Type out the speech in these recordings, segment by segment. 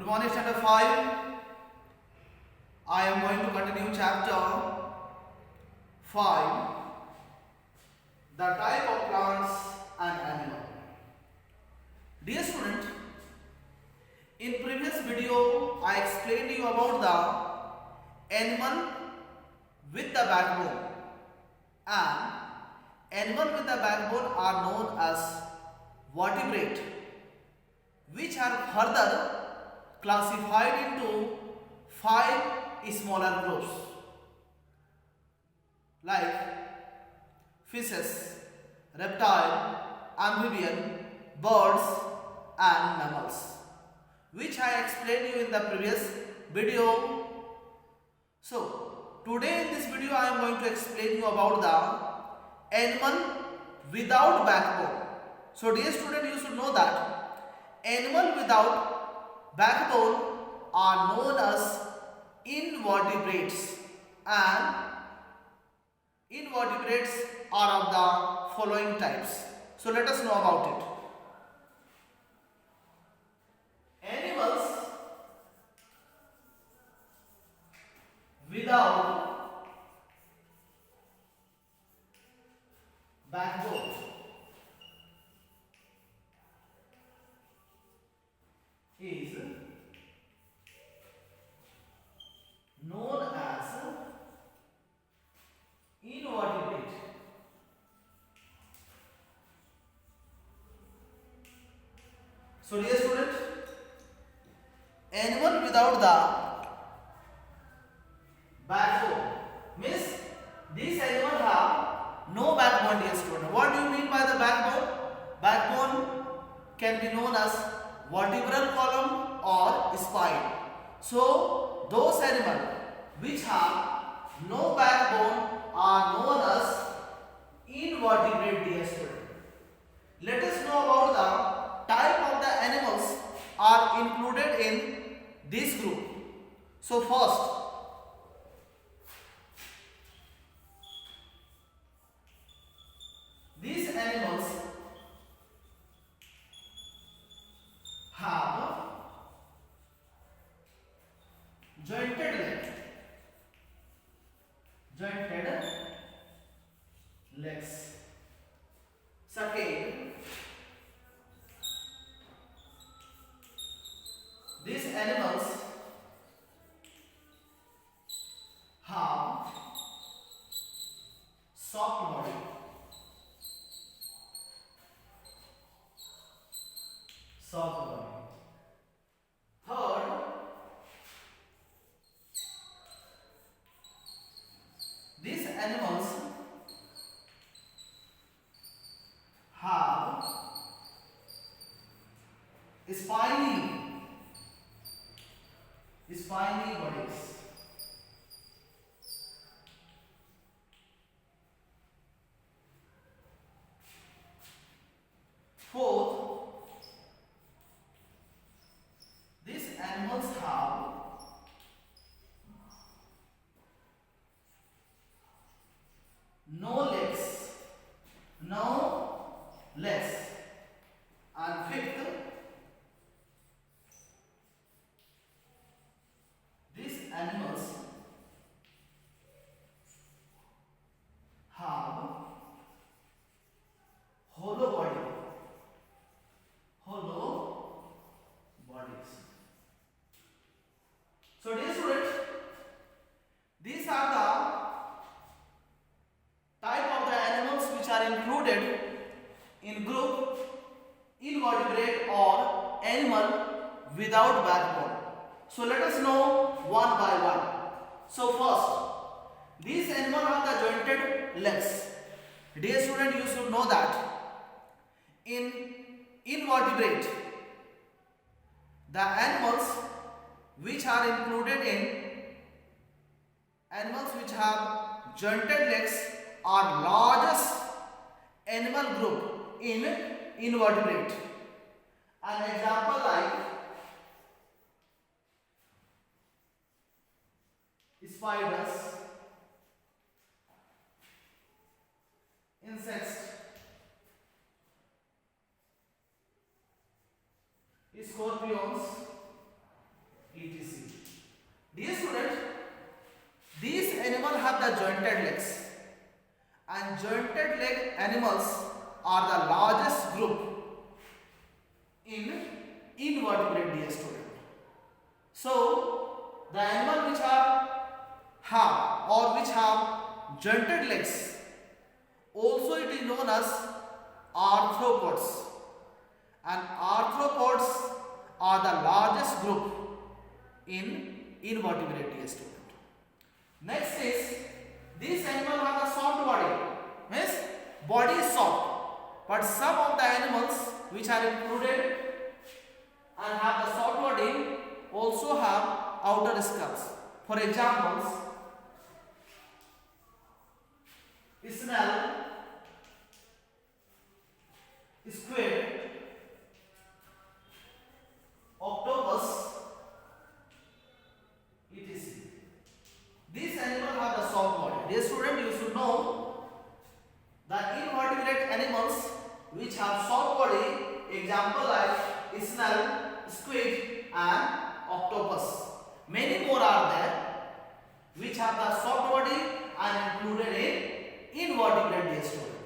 morning, Standard 5. I am going to continue chapter 5, the type of plants and animal. Dear student, in previous video I explained you about the animal with the backbone, and animal with the backbone are known as vertebrate, which are further classified into 5 smaller groups like fishes, reptile, amphibian, birds and mammals, which I explained you in the previous video. So today in this video I am going to explain you about the animal without backbone. So dear student, you should know that animal without backbone are known as invertebrates, and invertebrates are of the following types. So let us know about it. Animals without backbone is known as invertebrate. So dear student, animal without the backbone means these animals have no backbone, dear student. What do you mean by the backbone? Backbone can be known as vertebral column or spine. So those animals which have no backbone are known as invertebrate, dear student. Let us know about the type of the animals are included in this group. So first, these animals have jointed legs. Second, these animals have soft body. Third, these animals have spiny bodies. Fourth, these animals have no legs. And fifth, these animals have hollow bodies. So dear students, these are the type of the animals which are included in group invertebrate or animal without backbone. So let us know one by one. So first, these animals have the jointed legs. Dear student, you should know that in invertebrate, the animals which are included in animals which have jointed legs are largest animal group in invertebrate. An example like spiders, insects, scorpions, etc. Dear student, these animals have the jointed legs, and jointed leg animals are the largest group in invertebrate, dear student. So the animal which have jointed legs, also it is known as arthropods, and arthropods are the largest group in invertebrate, dear student. Next is, this animal have a soft body, means body is soft, but some of the animals which are included and have the soft body also have outer skulls. For examples, snail, squid, octopus, etc. These animals have the soft body. Dear student, you should know the invertebrate animals which have soft body, example like snail, squid and octopus. Many more are there which have the soft body and included in invertebrate, dear student.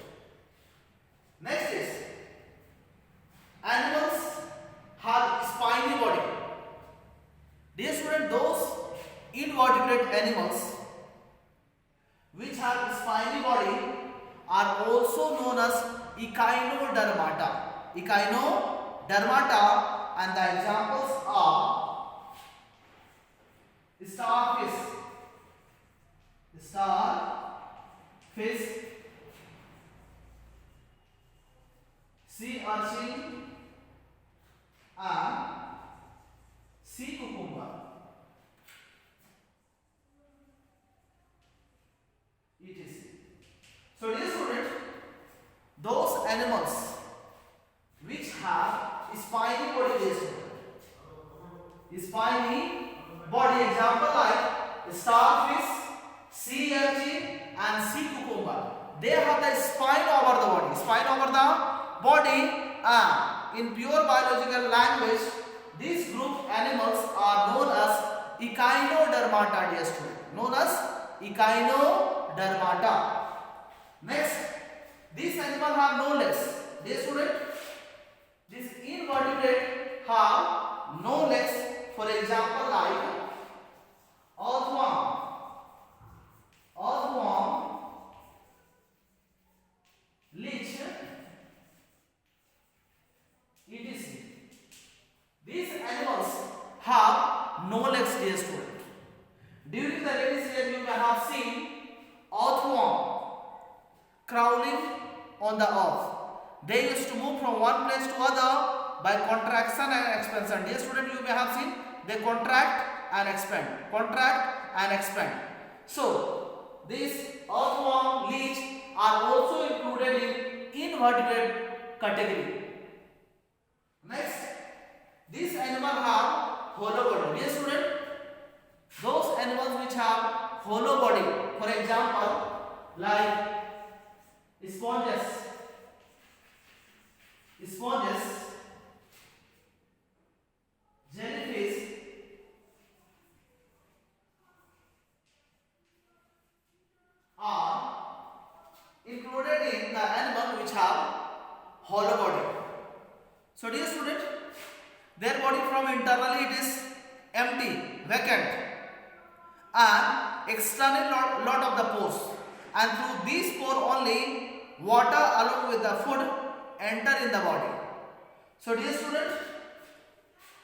Next is, animals have spiny body. Dear student, those invertebrate animals which have spiny body are also known as echinodermata. Echinodermata, and the examples are starfish, sea urchin and sea cucumber, etc. So dear student, those animals which have spiny body, example like starfish, sea urchin and sea cucumber, they have the spine over the body, and in pure biological language, these group animals are known as echinodermata, dear student, known as echinodermata. Next, these animals have no legs. Dear student, these invertebrate have no legs. For example, like earthworm, leech, etc. These animals have no legs, dear student. During the rainy season, you may have seen earthworm crawling on the earth. They used to move from one place to other by contraction and expansion. Dear student, you may have seen they contract and expand. So these earthworm, leech are also included in invertebrate category. Next, these animals have hollow body. Dear student, those animals which have hollow body, for example, like sponges, jellyfish, are included in the animal which have hollow body. So dear student, their body from internally it is empty, vacant, and externally lot of the pores, and through these pores only water along with the food enter in the body. So dear student,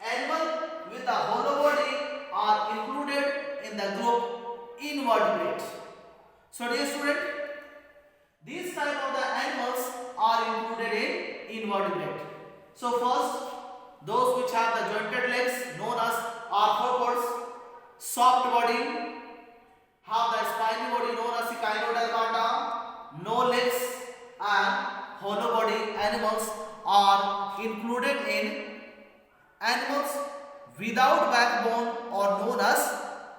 animal with a hollow body are included in the group invertebrate. So dear student, these type of the animals are included in invertebrate. So first, those which have the jointed legs known as arthropods, soft body, have the spiny body known as echinodermata, no legs and hollow body animals are included in animals without backbone or known as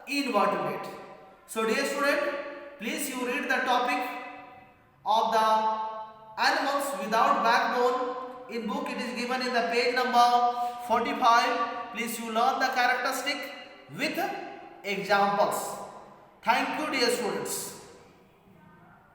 invertebrate. So dear student, please you read the topic of the animals without backbone In book it is given in the page number 45. Please you learn the characteristic with examples. Thank you dear students.